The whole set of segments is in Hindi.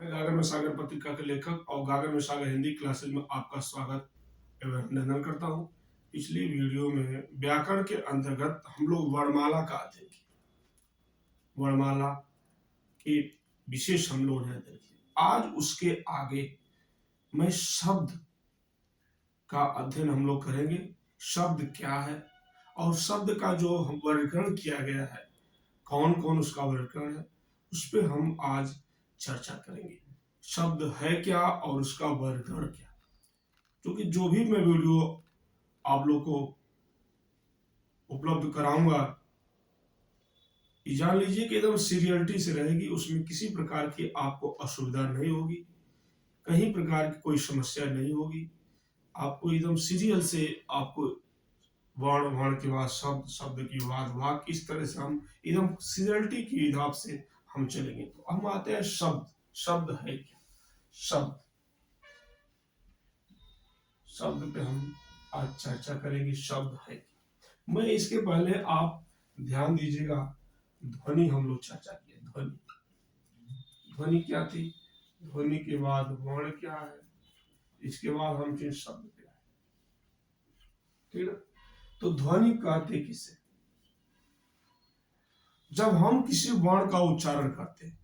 मैं गागर में सागर पत्रिका के लेखक और गागर में सागर हिंदी क्लासेस में आपका स्वागत एवं अभिनंदन करता हूँ। पिछली वीडियो में व्याकरण के अंतर्गत हम लोग वर्णमाला का अध्ययन किया। वर्णमाला के विशेष हम लोगों ने अध्ययन किया। आज उसके आगे मैं शब्द का अध्ययन हम लोग करेंगे। शब्द क्या है और शब्द का जो वर्गीकरण किया गया है, कौन कौन उसका वर्गीकरण है, उस पर हम आज चर्चा करेंगे। शब्द है क्या और उसका वर्गीकरण क्या। क्योंकि जो भी मैं वीडियो आप लोग को उपलब्ध कराऊंगा, जान लीजिए कि एकदम सीरियलिटी से रहेगी। उसमें किसी प्रकार की आपको असुविधा नहीं होगी, कहीं प्रकार की कोई समस्या नहीं होगी। आपको एकदम सीरियल से आपको वर्ण, वर्ण के बाद शब्द, शब्द के बाद वाक्य, इस तरह से हम एकदम सीरियलिटी की हिसाब से हम चलेंगे। तो हम आते हैं शब्द। शब्द है क्या? शब्द, शब्द पे हम आज चर्चा करेंगे। शब्द है क्या? मैं इसके पहले आप ध्यान दीजिएगा, ध्वनि हम लोग चर्चा किए। ध्वनि, ध्वनि क्या थी? ध्वनि के बाद वर्ण क्या है, इसके बाद हम चीज शब्द पे आए। ठीक है? तो ध्वनि कहते किसे? जब हम किसी वर्ण का उच्चारण करते हैं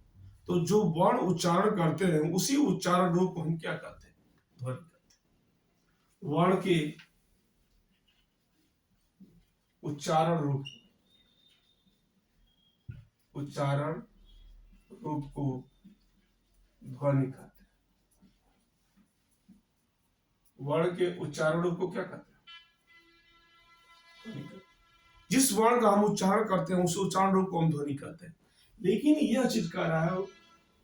तो जो वर्ण उच्चारण करते हैं उसी उच्चारण रूप को हम क्या कहते हैं? ध्वनि कहते हैं। वर्ण के उच्चारण रूप, उच्चारण रूप को ध्वनि कहते हैं। वर्ण के उच्चारण रूप को क्या कहते हैं? ध्वनि कहते हैं। जिस वर्ण का हम उच्चारण करते हैं उस उच्चारण रूप को हम ध्वनि कहते हैं। लेकिन यह चीज कह रहा है,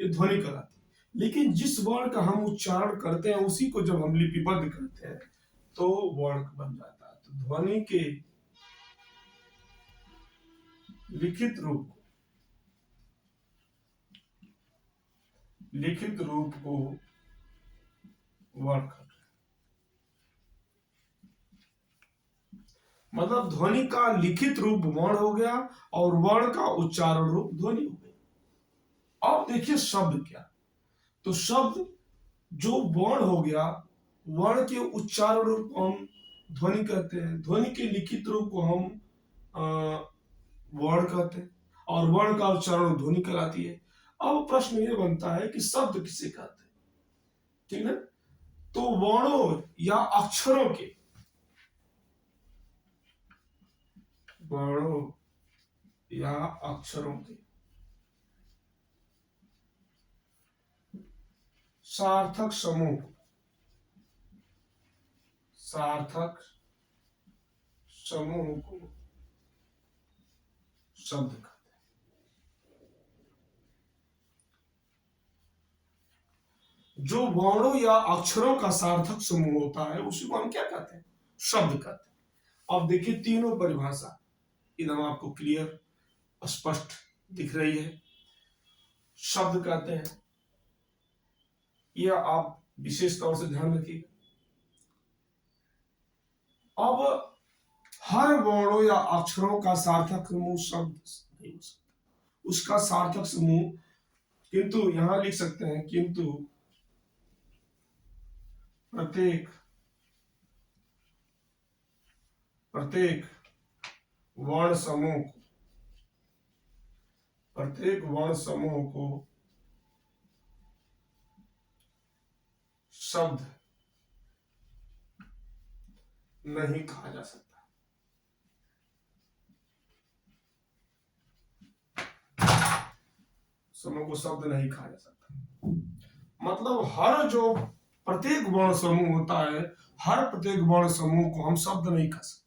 ये ध्वनि कहलाती है। लेकिन जिस वर्ण का हम उच्चारण करते हैं उसी को जब हम लिपिबद्ध करते हैं तो वर्ण बन जाता है। तो ध्वनि के लिखित रूप, लिखित रूप को वर्ण कहते हैं। मतलब ध्वनि का लिखित रूप वर्ण हो गया और वर्ण का उच्चारण रूप ध्वनि हो गई। अब देखिए शब्द क्या। तो शब्द जो वर्ण हो गया, वर्ण के उच्चारण रूप को हम ध्वनि कहते हैं, ध्वनि के लिखित रूप को हम वर्ण कहते हैं और वर्ण का उच्चारण ध्वनि कहलाती है। अब प्रश्न ये बनता है कि शब्द किसे कहते हैं? ठीक है? तो वर्णों या अक्षरों के, वर्णों या अक्षरों के सार्थक समूह, सार्थक समूह को शब्द कहते हैं। जो वर्णों या अक्षरों का सार्थक समूह होता है उसी को हम क्या कहते हैं? शब्द कहते हैं। अब देखिए तीनों परिभाषा एकदम आपको क्लियर, स्पष्ट दिख रही है। शब्द कहते हैं, यह आप विशेष तौर से ध्यान रखिएगा। अब हर वर्णों या अक्षरों का सार्थक समूह शब्द नहीं हो सकता। उसका सार्थक समूह, किंतु यहां लिख सकते हैं, किंतु प्रत्येक, प्रत्येक वर्ण समूह को, प्रत्येक वर्ण समूह को शब्द नहीं कहा जा सकता। समूह को शब्द नहीं कहा जा सकता। मतलब हर जो प्रत्येक वर्ण समूह होता है, हर प्रत्येक वर्ण समूह को हम शब्द नहीं कह सकते।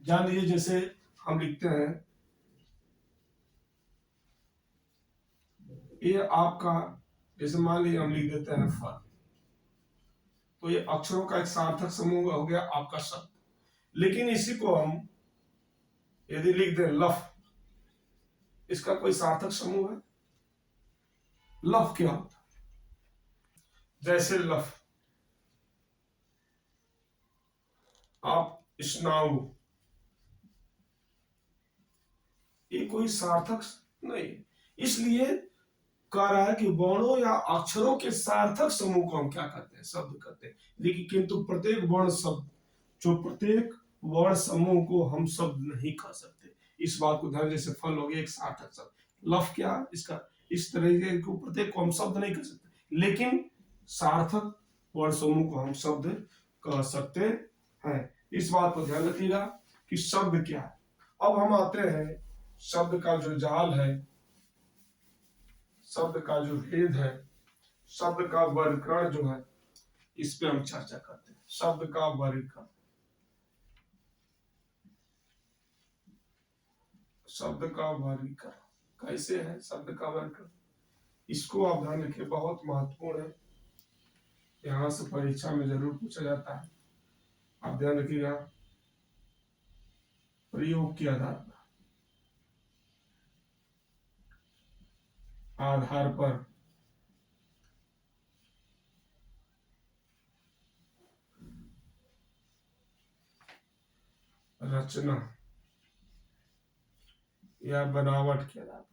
जान लीजिए जैसे हम लिखते हैं, ये आपका, जैसे मान लीजिए हम लिख देते हैं फल, तो ये अक्षरों का एक सार्थक समूह हो गया आपका शब्द। लेकिन इसी को हम यदि लिख दें लफ, इसका कोई सार्थक समूह है? लफ क्या होता है? जैसे लफ, आप स्नाउ, ये कोई सार्थक नहीं। इसलिए कह रहा है कि वर्णों या अक्षरों के सार्थक समूह को हम क्या कहते हैं, शब्द कहते हैं। लेकिन किंतु प्रत्येक वर्ण शब्द, जो प्रत्येक वर्ण समूह को हम शब्द नहीं कह सकते। इस बात को ध्यान, जैसे फल हो गया एक सार्थक शब्द, लफ क्या इसका, इस तरीके को प्रत्येक को हम शब्द नहीं कह सकते, लेकिन सार्थक वर्ण समूह को हम शब्द कह सकते हैं। इस बात को ध्यान रखिएगा कि शब्द क्या है। अब हम आते हैं शब्द का जो जाल है, शब्द का जो भेद है, शब्द का वर्गीकरण जो है, इस पे हम चर्चा करते हैं। शब्द का वर्गीकरण, शब्द का वर्गीकरण कैसे है, शब्द का वर्गीकरण, इसको आप ध्यान रखिए, बहुत महत्वपूर्ण है, यहां से परीक्षा में जरूर पूछा जाता है। आप ध्यान रखिएगा, प्रयोग के आधार पर रचना या बनावट के आधार पर,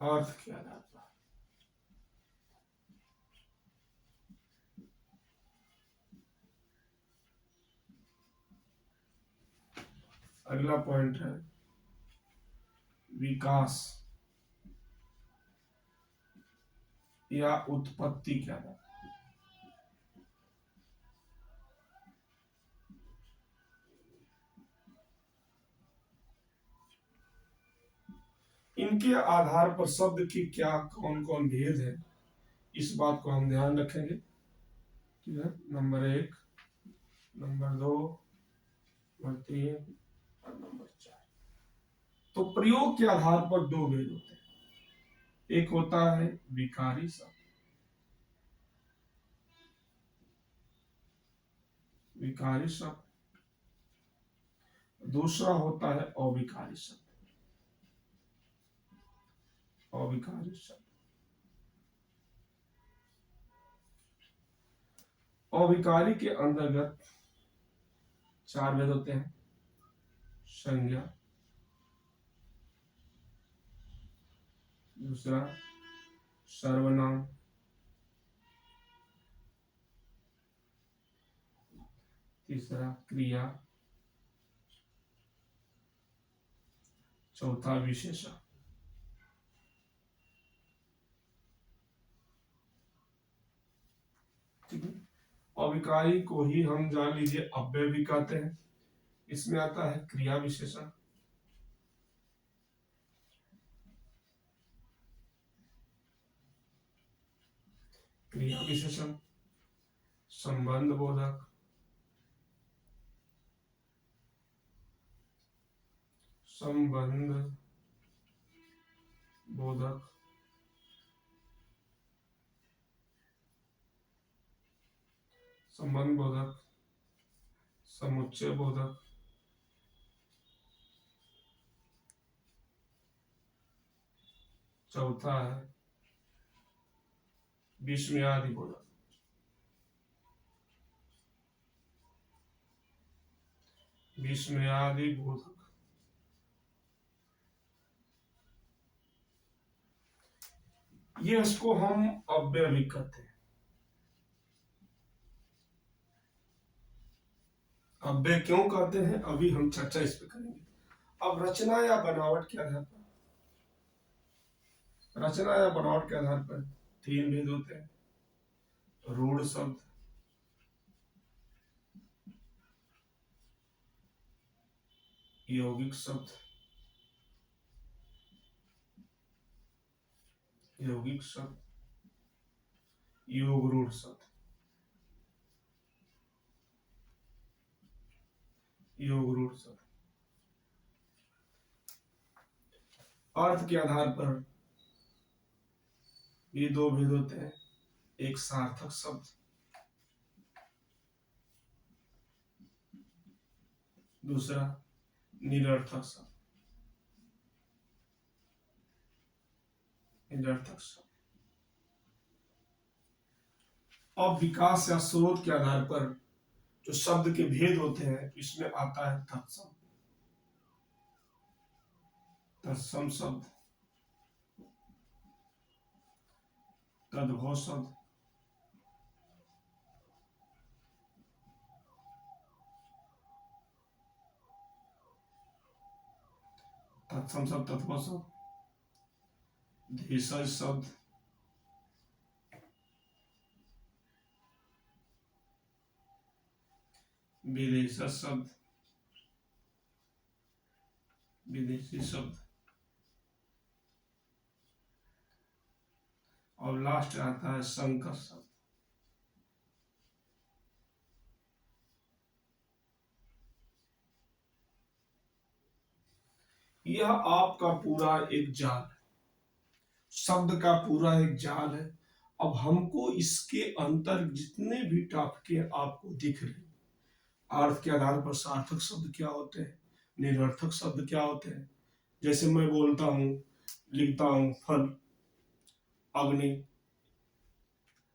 अर्थ के आधार पर, अगला पॉइंट है विकास या उत्पत्ति के आधार पर। इनके आधार पर शब्द की क्या कौन कौन भेद है, इस बात को हम ध्यान रखेंगे। ठीक है, नंबर 1, नंबर 2, नंबर 3 और नंबर 4। तो प्रयोग के आधार पर दो भेद होते हैं। एक होता है विकारी शब्द, विकारी शब्द, दूसरा होता है अविकारी शब्द, अविकारी शब्द। अविकारी के अंतर्गत 4 भेद होते हैं। संज्ञा, दूसरा सर्वनाम, तीसरा क्रिया, चौथा विशेषण। ठीक है, अविकारी को ही हम जान लीजिए अव्यय भी कहते हैं। इसमें आता है क्रिया विशेषण, क्रिया विशेषण, संबंध बोधक, संबंध बोधक, संबंध बोधक, समुच्चय बोधक, चौथा है विस्मयादि बोधक, विस्मयादि बोधक। ये इसको हम अव्यय भी कहते हैं। अव्यय क्यों कहते हैं, अभी हम चर्चा इस पे करेंगे। अब रचना या बनावट के आधार पर, रचना या बनावट के आधार पर 3 भेद होते हैं। रूढ़ शब्द, यौगिक शब्द, यौगिक शब्द, योग रूढ़ शब्द, योग रूढ़ शब्द। अर्थ के आधार पर ये 2 भेद होते हैं। एक सार्थक शब्द, दूसरा निरर्थक शब्द, निरर्थक शब्द। अब विकास या स्रोत के आधार पर जो शब्द के भेद होते हैं, इसमें आता है तत्सम। तत्सम शब्द, तद्भव शब्द, तत्सम शब्द, तद्भव शब्द, भेषज शब्द, विदेशज शब्द, विदेशी शब्द, और लास्ट आता है संकर शब्द। यह आपका पूरा एक जाल है, शब्द का पूरा एक जाल है। अब हमको इसके अंतर जितने भी टॉपिक आपको दिख रहे हैं, अर्थ के आधार पर सार्थक शब्द क्या होते हैं, निरर्थक शब्द क्या होते हैं। जैसे मैं बोलता हूं, लिखता हूं फल, अग्नि,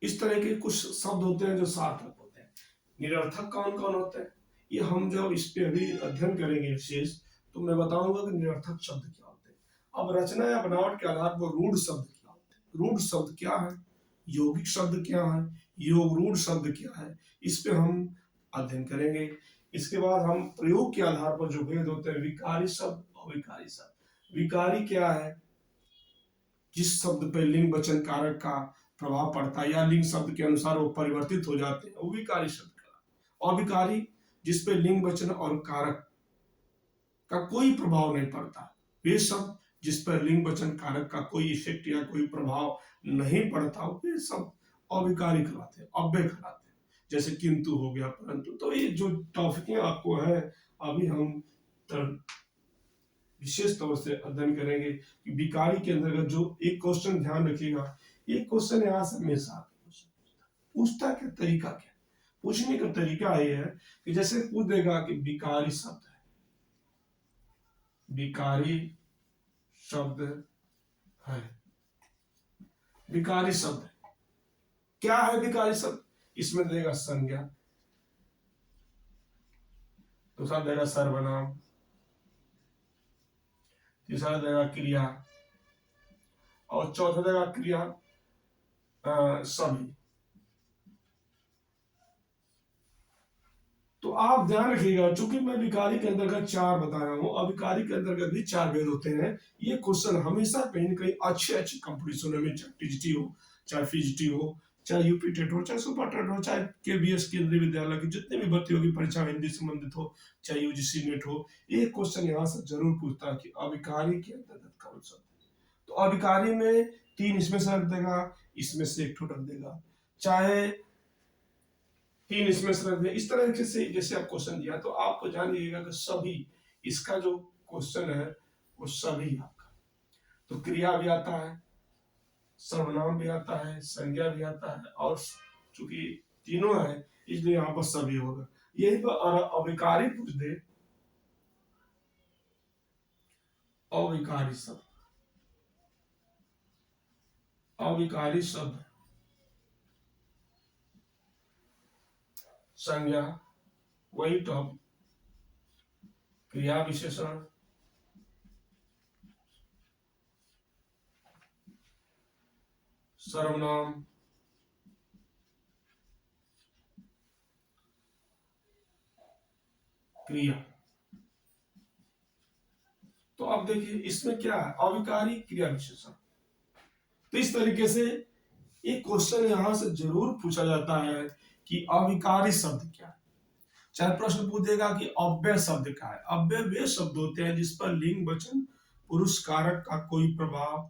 इस तरह के कुछ शब्द होते हैं जो सार्थक होते हैं। निरर्थक कौन कौन होते हैं, ये हम जब इस पे अभी अध्ययन करेंगे विशेष, तो मैं बताऊंगा कि निरर्थक शब्द क्या होते हैं। अब रचना या बनावट के आधार पर रूढ़ शब्द क्या होते हैं, रूढ़ शब्द क्या है, यौगिक शब्द क्या है, योग रूढ़ शब्द क्या है, इस पे हम अध्ययन करेंगे। इसके बाद हम प्रयोग के आधार पर जो भेद होते हैं, विकारी शब्द, अविकारी शब्द। विकारी क्या है, जिस शब्द पे लिंग वचन कारक का प्रभाव पड़ता है या लिंग शब्द के अनुसार वो परिवर्तित हो जाते हैं, वो विकारी शब्द का। अविकारी, जिसपे लिंग वचन और कारक का कोई प्रभाव नहीं पड़ता, वे शब्द जिस पर लिंग वचन कारक का कोई इफेक्ट या कोई प्रभाव नहीं पड़ता, वे सब अविकारी कहलाते हैं, अव्यय कहलाते हैं। जैसे किंतु हो गया, परंतु। तो ये जो टॉपिक आपको है, अभी हम विशेष तौर से अध्ययन करेंगे कि विकारी के अंतर्गत जो एक क्वेश्चन ध्यान रखिएगा, एक क्वेश्चन यहाँ से हमेशा पूछता क्या तरीका क्या, पूछने का तरीका ये है कि जैसे पूछ देगा कि विकारी शब्द है, विकारी शब्द है, विकारी शब्द क्या है, विकारी शब्द, इसमें देगा संज्ञा, दूसरा देगा सर्वनाम, तीसरा देगा क्रिया, और चौथा देगा क्रिया सभी। तो आप ध्यान रखिएगा, चूंकि मैं विकारी के अंतर्गत 4 बता रहा हूं, अविकारी के अंतर्गत भी 4 भेद होते हैं। ये क्वेश्चन हमेशा कहीं ना कहीं अच्छे कंपटीशन में, चाहे टीजीटी हो, चाहे फीजीटी हो, चाहे यूपी टेट हो, चाहे सुपर टेट हो, चाहे केबीएस केंद्रीय विद्यालय की जितने भी भर्ती होगी परीक्षा हिंदी संबंधित हो, चाहे यूजीसी नेट हो, एक क्वेश्चन यहाँ से जरूर पूछता है कि अविकारी के अंतर्गत कौन सा। तो अविकारी में 3 इसमें से रख देगा, इसमें से 1 रख देगा, चाहे 3 इसमें से रख दे। इस तरह से जैसे आप क्वेश्चन दिया, तो आपको जान लीजिएगा कि सभी, इसका जो क्वेश्चन है वो सभी आपका। तो क्रिया भी आता है, सर्वनाम भी आता है, संज्ञा भी आता है, और चूंकि तीनों है इसलिए यहाँ पर सभी होगा। यही पर अविकारी पूछ दे, अविकारी शब्द, अविकारी शब्द, संज्ञा, वही टॉप, क्रिया विशेषण, सर्वनाम, क्रिया। तो अब देखिए इसमें क्या है, अविकारी क्रिया विशेषण। तो इस तरीके से एक क्वेश्चन यहां से जरूर पूछा जाता है कि अविकारी शब्द क्या है। चाहे प्रश्न पूछेगा कि अव्यय शब्द क्या है। अव्यय वे शब्द होते हैं जिस पर लिंग वचन पुरुष कारक का कोई प्रभाव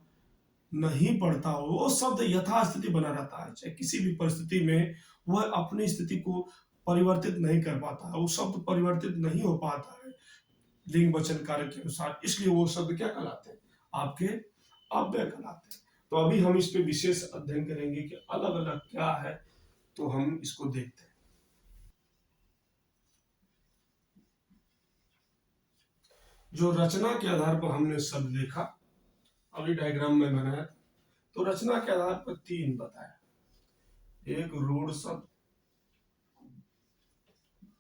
नहीं पड़ता हो, वो शब्द यथास्थिति बना रहता है, चाहे किसी भी परिस्थिति में वह अपनी स्थिति को परिवर्तित नहीं कर पाता है, वो शब्द परिवर्तित नहीं हो पाता है लिंग वचन कारक के अनुसार, इसलिए वो शब्द क्या कहलाते हैं, आपके अव्यय कहलाते हैं। तो अभी हम इस पे विशेष अध्ययन करेंगे कि अलग अलग क्या है, तो हम इसको देखते हैं। जो रचना के आधार पर हमने शब्द देखा, अभी डायग्राम में बनाया, तो रचना के आधार पर 3 बताया, एक रूढ़ शब्द,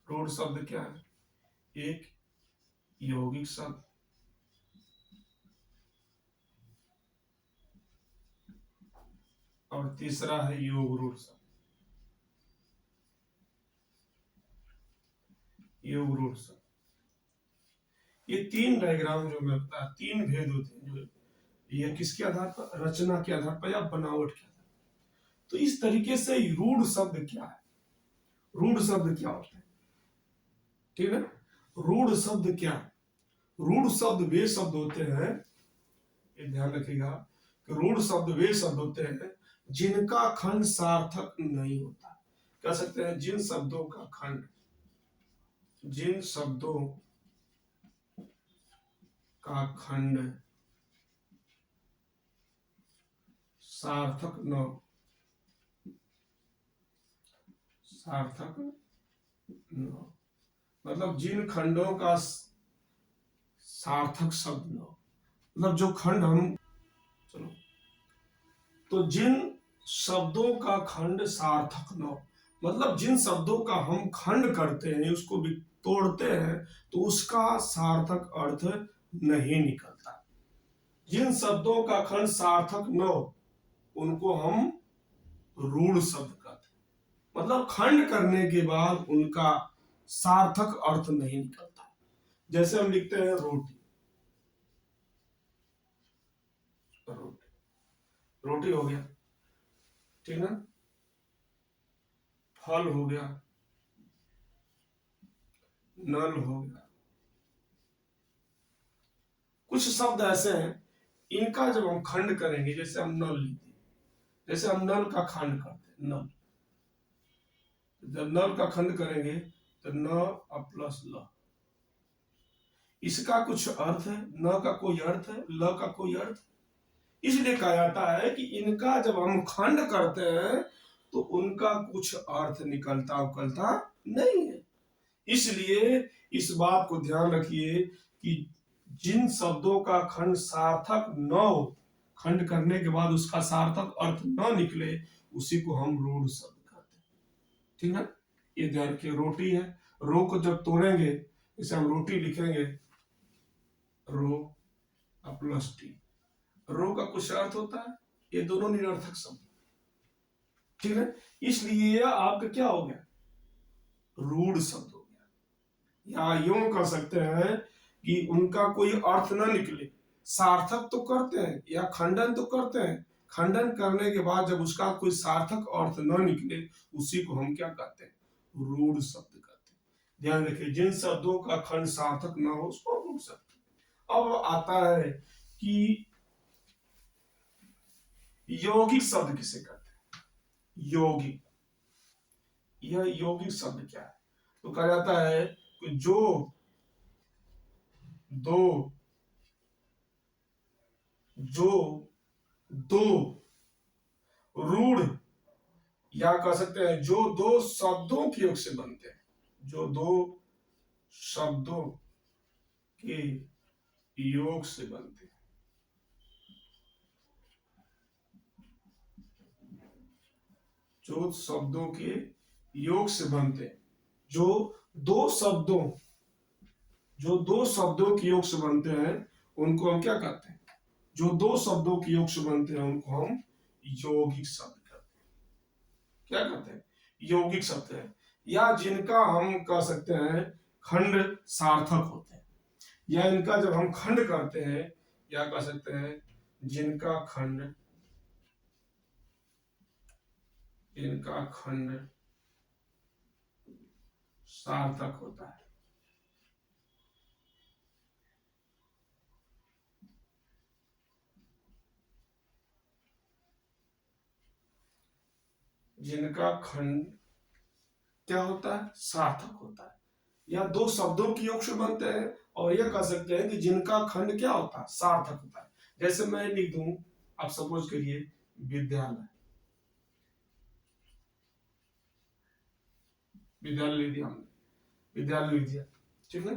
रूढ़ शब्द क्या है? एक यौगिक शब्द, और तीसरा है योग रूढ़ शब्द। योग रूढ़ शब्द, ये तीन डायग्राम जो मैं बता, तीन भेद होते हैं जो ये किसके आधार पर? रचना के आधार पर या बनावट के आधार पर। तो इस तरीके से रूढ़ शब्द क्या है, रूढ़ शब्द क्या होता है, ठीक है? रूढ़ शब्द क्या है? रूढ़ शब्द वे शब्द होते हैं, ये ध्यान रखिएगा कि रूढ़ शब्द वे शब्द होते हैं जिनका खंड सार्थक नहीं होता। कह सकते हैं जिन शब्दों का खंड, जिन शब्दों का खंड सार्थक न, सार्थक न, मतलब जिन खंडों का सार्थक शब्द न, मतलब जो खंड हम, चलो, तो जिन शब्दों का खंड सार्थक न, मतलब जिन शब्दों का हम खंड करते हैं, उसको भी तोड़ते हैं, तो उसका सार्थक अर्थ नहीं निकलता। जिन शब्दों का खंड सार्थक न हो उनको हम रूढ़ शब्द कहते हैं, मतलब खंड करने के बाद उनका सार्थक अर्थ नहीं निकलता। जैसे हम लिखते हैं रोटी, रोटी, रोटी हो गया, ठीक ना? फल हो गया, नल हो गया। कुछ शब्द ऐसे हैं इनका जब हम खंड करेंगे, जैसे हम नल लिखते हैं, जैसे हम नल का खंड करते हैं, नल, जब नल का खंड करेंगे तो न प्लस ल, इसका कुछ अर्थ है, न का कोई अर्थ है, ल का कोई अर्थ है। इसलिए कहा जाता है कि इनका जब हम खंड करते हैं तो उनका कुछ अर्थ निकलता उकलता नहीं है। इसलिए इस बात को ध्यान रखिए कि जिन शब्दों का खंड सार्थक न हो, खंड करने के बाद उसका सार्थक अर्थ न निकले, उसी को हम रूढ़ शब्द कहते हैं, ठीक है? ये ध्यान रखिए। रोटी है, रो को जब तोड़ेंगे, जैसे हम रोटी लिखेंगे रो प्लस टी, रो का कुछ अर्थ होता है, ये दोनों निरर्थक शब्द, ठीक है? इसलिए आपका क्या हो गया? रूढ़ शब्द हो गया। या यूं कह सकते हैं कि उनका कोई अर्थ ना निकले, सार्थक तो करते हैं या खंडन तो करते हैं, खंडन करने के बाद जब उसका कोई सार्थक अर्थ न निकले, उसी को हम क्या कहते हैं? रूढ़ शब्द कहते हैं। ध्यान रखिए, जिन शब्दों का खंड सार्थक ना हो उसको रूढ़ शब्द। अब आता है कि यौगिक शब्द किसे कहते हैं? यौगिक, यह यौगिक शब्द क्या है? तो कहा जाता है कि जो दो, जो दो रूढ़, या कह सकते हैं जो दो शब्दों के योग से बनते हैं, जो दो शब्दों के योग से बनते हैं, जो शब्दों के योग से बनते हैं, जो दो शब्दों, जो दो शब्दों के योग से बनते हैं, उनको हम क्या कहते हैं? जो दो शब्दों के योग से बनते हैं उनको हम यौगिक शब्द कहते हैं। क्या कहते हैं? यौगिक शब्द है। या जिनका हम कह सकते हैं खंड सार्थक होते हैं, या इनका जब हम खंड करते हैं, या कह सकते हैं जिनका खंड, इनका खंड सार्थक होता है। जिनका खंड क्या होता है? सार्थक होता है। या दो शब्दों की योग से बनते हैं, और यह कह सकते हैं कि जिनका खंड क्या होता है? सार्थक होता है। जैसे मैं लिख दूं, आप सपोज करिए विद्यालय, विद्यालय लिख दिया हमने, विद्यालय लिख दिया, ठीक है?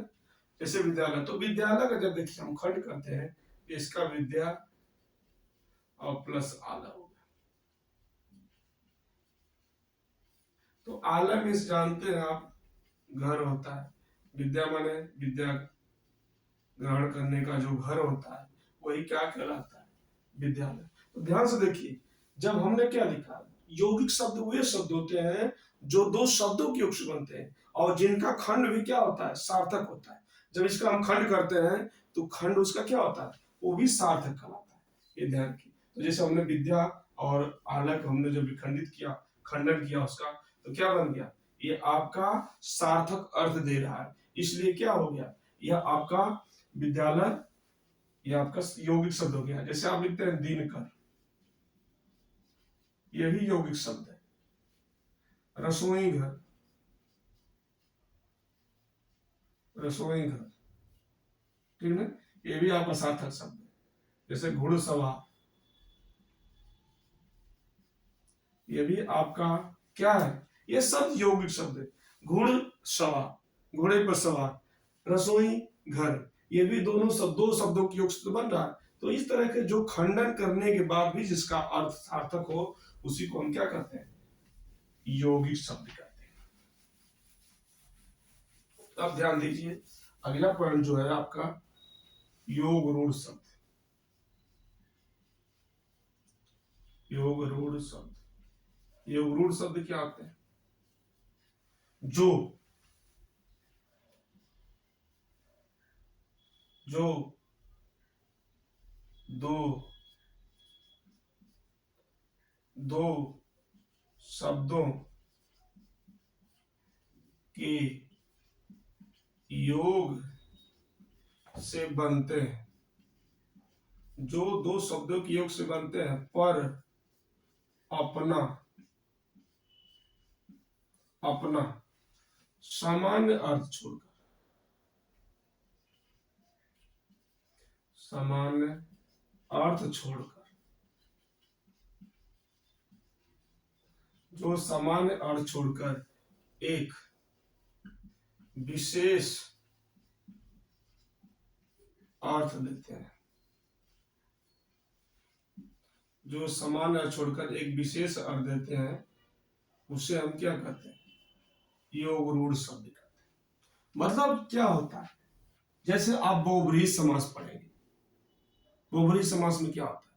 जैसे विद्यालय, तो विद्यालय का जब देखिए हम खंड करते हैं, इसका विद्या और प्लस आला हो गया, तो आलम में जानते हैं आप, घर होता है, विद्या माने विद्या ग्रहण करने का जो घर होता है वही क्या कहलाता है, विद्यालय। तो ध्यान से देखिए, जब हमने क्या लिखा, यौगिक शब्द वे शब्द होते हैं जो दो शब्दों के योग से बनते हैं और जिनका खंड भी क्या होता है, सार्थक होता है। जब इसका हम खंड करते हैं तो खंड उसका क्या होता है, वो भी सार्थक कहलाता है। ये ध्यान की, तो जैसे हमने विद्या और आलक हमने जब विखंडित किया, खंडन किया उसका, तो क्या बन गया, ये आपका सार्थक अर्थ दे रहा है, इसलिए क्या हो गया, यह आपका विद्यालय, यह आपका यौगिक शब्द हो गया। जैसे आप लिखते हैं दिनकर, यह भी यौगिक शब्द है। रसोई घर, रसोई घर, ठीक है, ये भी आपका सार्थक शब्द है। जैसे घुड़सवार, ये भी आपका क्या है, ये सब यौगिक शब्द है। घुड़सवार, घोड़े पर सवार, रसोई घर, ये भी दोनों दो शब्दों की योग से बन रहा है। तो इस तरह के जो खंडन करने के बाद भी जिसका अर्थ सार्थक हो, उसी को हम क्या कहते हैं, यौगिक शब्द कहते हैं। अब ध्यान दीजिए, अगला पॉइंट जो है आपका योग रूढ़ शब्द। योग रूढ़ शब्द, योग रूढ़ शब्द क्या होते हैं, जो जो दो दो शब्दों के योग से बनते हैं, जो दो शब्दों के योग से बनते हैं पर अपना अपना सामान्य अर्थ छोड़कर, सामान्य अर्थ छोड़कर, जो सामान्य अर्थ छोड़कर एक विशेष अर्थ देते हैं, जो सामान्य अर्थ छोड़कर एक विशेष अर्थ देते हैं, उसे हम क्या कहते हैं, योग रूढ़ शब्द कहते हैं। मतलब क्या होता है, जैसे आप बहुब्रीहि समास पढ़ेंगे, बहुब्रीहि समास में क्या होता है,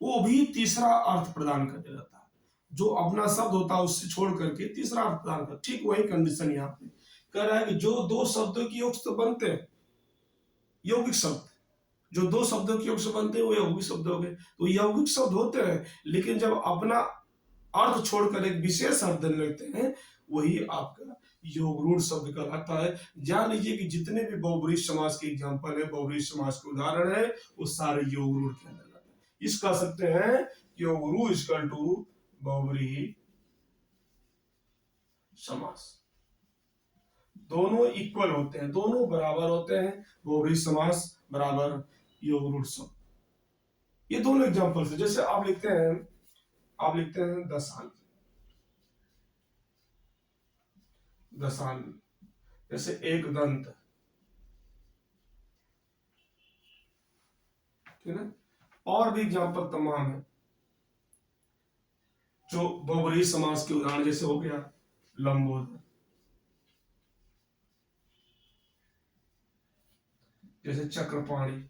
वो भी तीसरा अर्थ प्रदान करके रहता है, जो अपना शब्द होता है उससे छोड़ करके तीसरा अर्थ प्रदान कर, ठीक वही कंडीशन यहाँ पे कह रहा है कि जो दो शब्दों की योग से बनते हैं, यौगिक शब्द, जो दो शब्दों के योग से बनते हैं वो यौगिक शब्द हो गए। तो यौगिक शब्द होते हैं, लेकिन जब अपना अर्थ छोड़कर एक विशेष अर्थ देने लगते हैं, वही आपका योग रूढ़ शब्द कहलाता है। जान लीजिए कि जितने भी बहुब्रीहि समास के एग्जाम्पल है, बहुब्रीहि समास के उदाहरण है, वो सारे योग रूढ़ के अंदर आते हैं। इस कह सकते हैं कि योग रूढ़ इक्वल टू बहुब्रीहि समास, दोनों इक्वल होते हैं, दोनों बराबर होते हैं, बहुब्रीहि समास बराबर योग रूढ़ शब्द। ये दोनों एग्जांपल से, जैसे आप लिखते हैं दशान, दशान, जैसे एक दंत, ठीक है, और भी एग्जांपल तमाम है जो बहुब्रीहि समास के उदाहरण, जैसे हो गया लंबोदर, जैसे चक्रपाणी,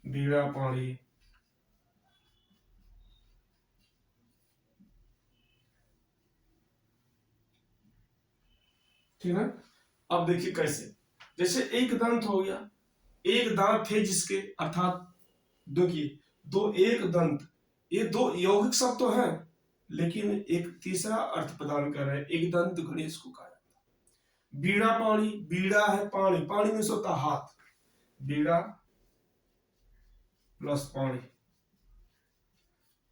बीड़ा पाणी, ठीक है। अब देखिए कैसे, जैसे एक दंत हो गया, एक दांत थे जिसके, अर्थात देखिए दो एक दंत, ये दो यौगिक शब्द तो है, लेकिन एक तीसरा अर्थ प्रदान कर रहे हैं, एक दंत गणेश को कहा जाता है। बीड़ा पाणी, बीड़ा है पानी, पानी में से होता हाथ, बीड़ा प्लस पानी,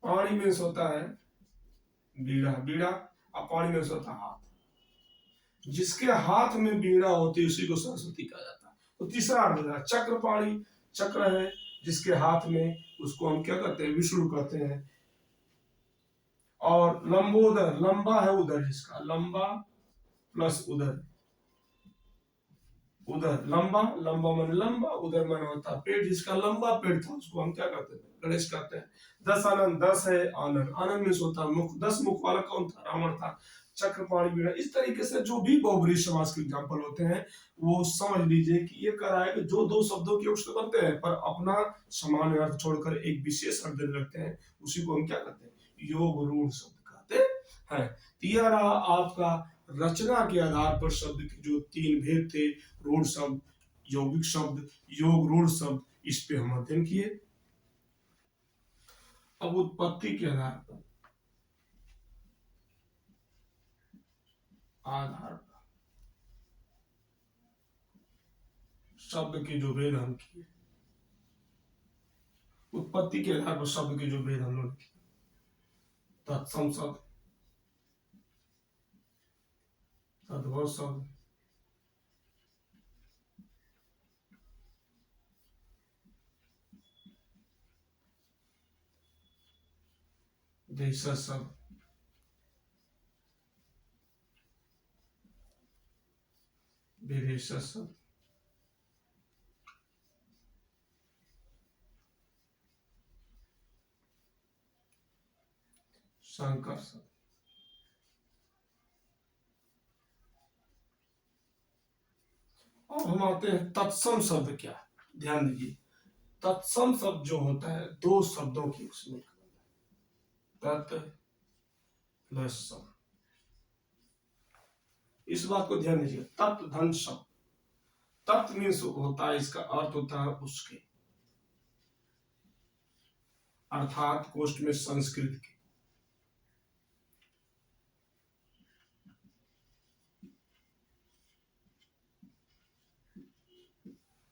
पानी में से होता है बीड़ा, बीड़ा और पानी में से होता हाथ, जिसके हाथ में बीड़ा होती है उसी को सरस्वती कहा जाता है। तो तीसरा अर्थ है चक्र पाणी, चक्र है जिसके हाथ में, उसको हम क्या कहते हैं, विष्णु कहते हैं। और लंबोदर, लंबा है उदर जिसका, लंबा प्लस उदर, उधर लंबा, लंबा मन लंबा, उधर मन होता पेट, जिसका लंबा पेट था उसको हम क्या करते हैं, गणेश कहते हैं। 10 आनंद, 10 है आनंद, आनंद में होता मुख, 10 मुख वाला कौन था, रावण था। चक्रपाणी बीड़ा, इस तरीके से जो भी बहुब्रीहि समास के एग्जाम्पल होते हैं वो समझ लीजिए कि ये कह रहा है कि जो दो शब्दों के अक्ष बनते हैं पर अपना समान अर्थ छोड़कर एक विशेष अर्थ देने लगते हैं, उसी को हम क्या कहते हैं, योग रूढ़ शब्द कहते हैं। तो यह रहा आपका रचना के आधार पर शब्द के जो 3 भेद थे, रूढ़ शब्द, यौगिक शब्द, योग रूढ़ शब्द, इस पे हम अध्ययन किए। अब उत्पत्ति के आधार पर शब्द के जो भेद हम किए, उत्पत्ति के आधार पर शब्द के जो भेद हम लोग किए, तत्सम शब्द, तद्भव शब्द, देशज शब्द, विदेशज शब्द, संकर शब्द। अब हम आते हैं तत्सम शब्द क्या, ध्यान दीजिए। तत्सम शब्द जो होता है दो शब्दों की उसमें, तत् प्लस सम, इस बात को ध्यान दीजिए। तत् धन शब्द, तत् मीन्स होता है, इसका अर्थ होता है उसके, अर्थात कोष्ठ में संस्कृत के,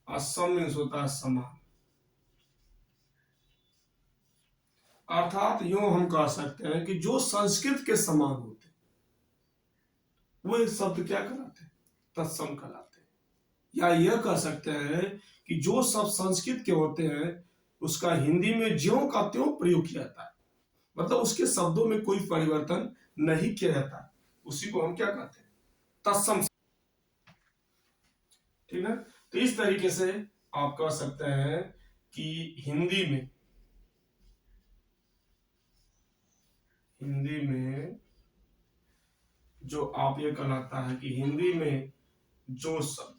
असम मीन्स होता है समान, अर्थात यूं हम कह सकते हैं कि जो संस्कृत के समान होते वो शब्द क्या कहलाते हैं, तत्सम कहलाते हैं। या यह कह सकते हैं कि जो शब्द संस्कृत के होते हैं उसका हिंदी में ज्यों का त्यों प्रयोग किया जाता है, मतलब उसके शब्दों में कोई परिवर्तन नहीं किया जाता, उसी को हम क्या कहते हैं, तत्सम। ठीक है, तो इस तरीके से आप कह सकते हैं कि हिंदी में जो आप ये कहलाता है कि हिंदी में जो शब्द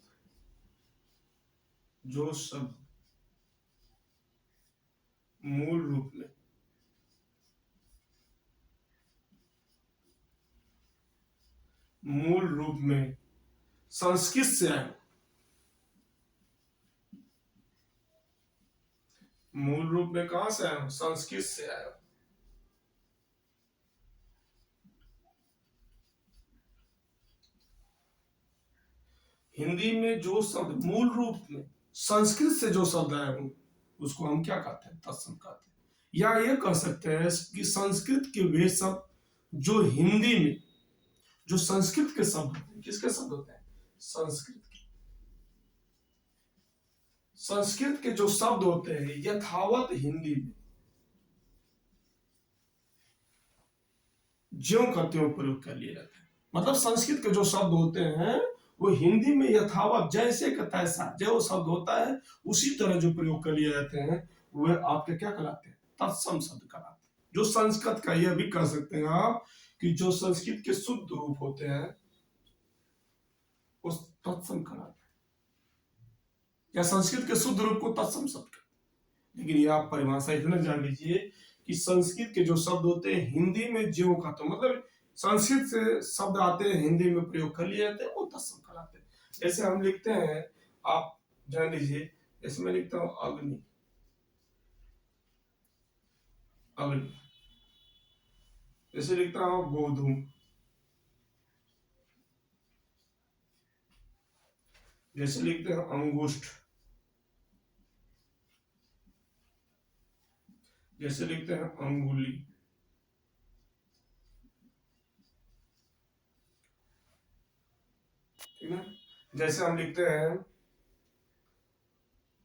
मूल रूप में संस्कृत से आए, मूल रूप में कहां से आए, संस्कृत से आए। हिंदी में जो शब्द मूल रूप में संस्कृत से जो शब्द आए हों उसको हम क्या कहते हैं, तत्सम कहते हैं। या ये कह सकते हैं कि संस्कृत के वे शब्द जो हिंदी में, जो संस्कृत के शब्द होते हैं, किसके शब्द होते हैं, संस्कृत के जो शब्द होते हैं यथावत हिंदी में ज्यों का त्यों प्रयोग कर लिए जाते हैं। मतलब संस्कृत के जो शब्द होते हैं वो हिंदी में यथावत जैसे का तैसा जो शब्द होता है उसी तरह जो प्रयोग कर लिए जाते हैं वह आपके क्या कहलाते हैं, तत्सम शब्द कहलाते हैं। जो संस्कृत का, यह भी कह सकते हैं आप कि जो संस्कृत के शुद्ध रूप होते हैं उस तत्सम कहलाते हैं, या संस्कृत के शुद्ध रूप को तत्सम शब्द। लेकिन ये आप परिभाषा इतना जान लीजिए कि संस्कृत के जो शब्द होते हैं हिंदी में ज्यों का तो, मतलब संस्कृत से शब्द आते हैं हिंदी में प्रयोग कर लिए जाते हैं, वो तत्सम कहलाते हैं। जैसे हम लिखते हैं, आप जान लीजिए, जैसे मैं लिखता हूं अग्नि, अग्नि, जैसे लिखता हूं गोधूम, जैसे लिखते हैं अंगुष्ठ, जैसे लिखते हैं अंगुली, ठीक है। जैसे हम लिखते हैं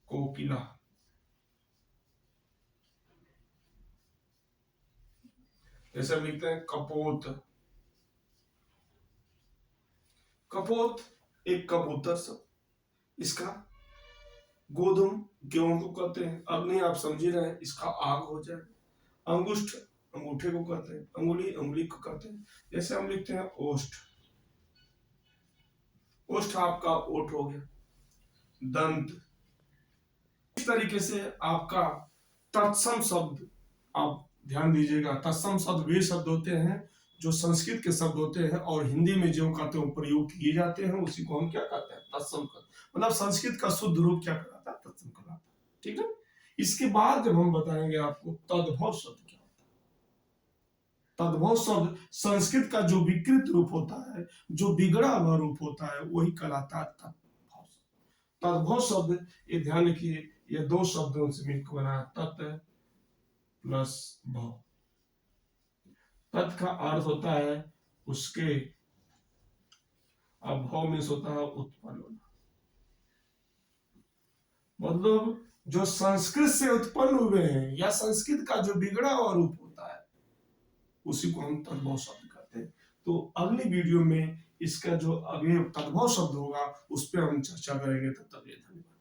कोकिला, जैसे हम लिखते हैं कपोत, कपोत एक कबूतर शब्द, इसका गोधुम गेहूं को कहते हैं। अग्नि आप समझ ही रहे हैं, इसका आग हो जाए। अंगुष्ठ अंगूठे को कहते हैं। अंगुली अंगुली को कहते हैं। जैसे हम लिखते हैं ओष्ठ, ओष्ठ आपका ओठ हो गया। दंत, इस तरीके से आपका तत्सम शब्द, आप ध्यान दीजिएगा, तत्सम शब्द वे शब्द होते हैं जो संस्कृत के शब्द होते हैं और हिंदी में जो कहते हैं प्रयोग किए जाते हैं, उसी को हम क्या कहते हैं, तत्सम कहते हैं। मतलब संस्कृत का शुद्ध रूप क्या कहलाता है, तत्सम कहलाता है। ठीक है। इसके बाद जब हम बताएंगे आपको तद्भव शब्द क्या होता है। तद्भव शब्द संस्कृत का जो विकृत रूप होता है, जो बिगड़ा हुआ रूप होता है, वही कहलाता है तद्भव। तद्भव शब्द, ये ध्यान रखिए, ये दो शब्दों से मिलकर बना है, तत् प्लस भव। तत् का अर्थ होता है उसके, अब भव मीन्स होता है उत्पन्न होना। मतलब जो संस्कृत से उत्पन्न हुए हैं या संस्कृत का जो बिगड़ा हुआ रूप होता है, उसी को हम तद्भव शब्द कहते हैं। तो अगली वीडियो में इसका जो अगले तद्भव शब्द होगा उस पर हम चर्चा करेंगे। तब तक ये धन्यवाद।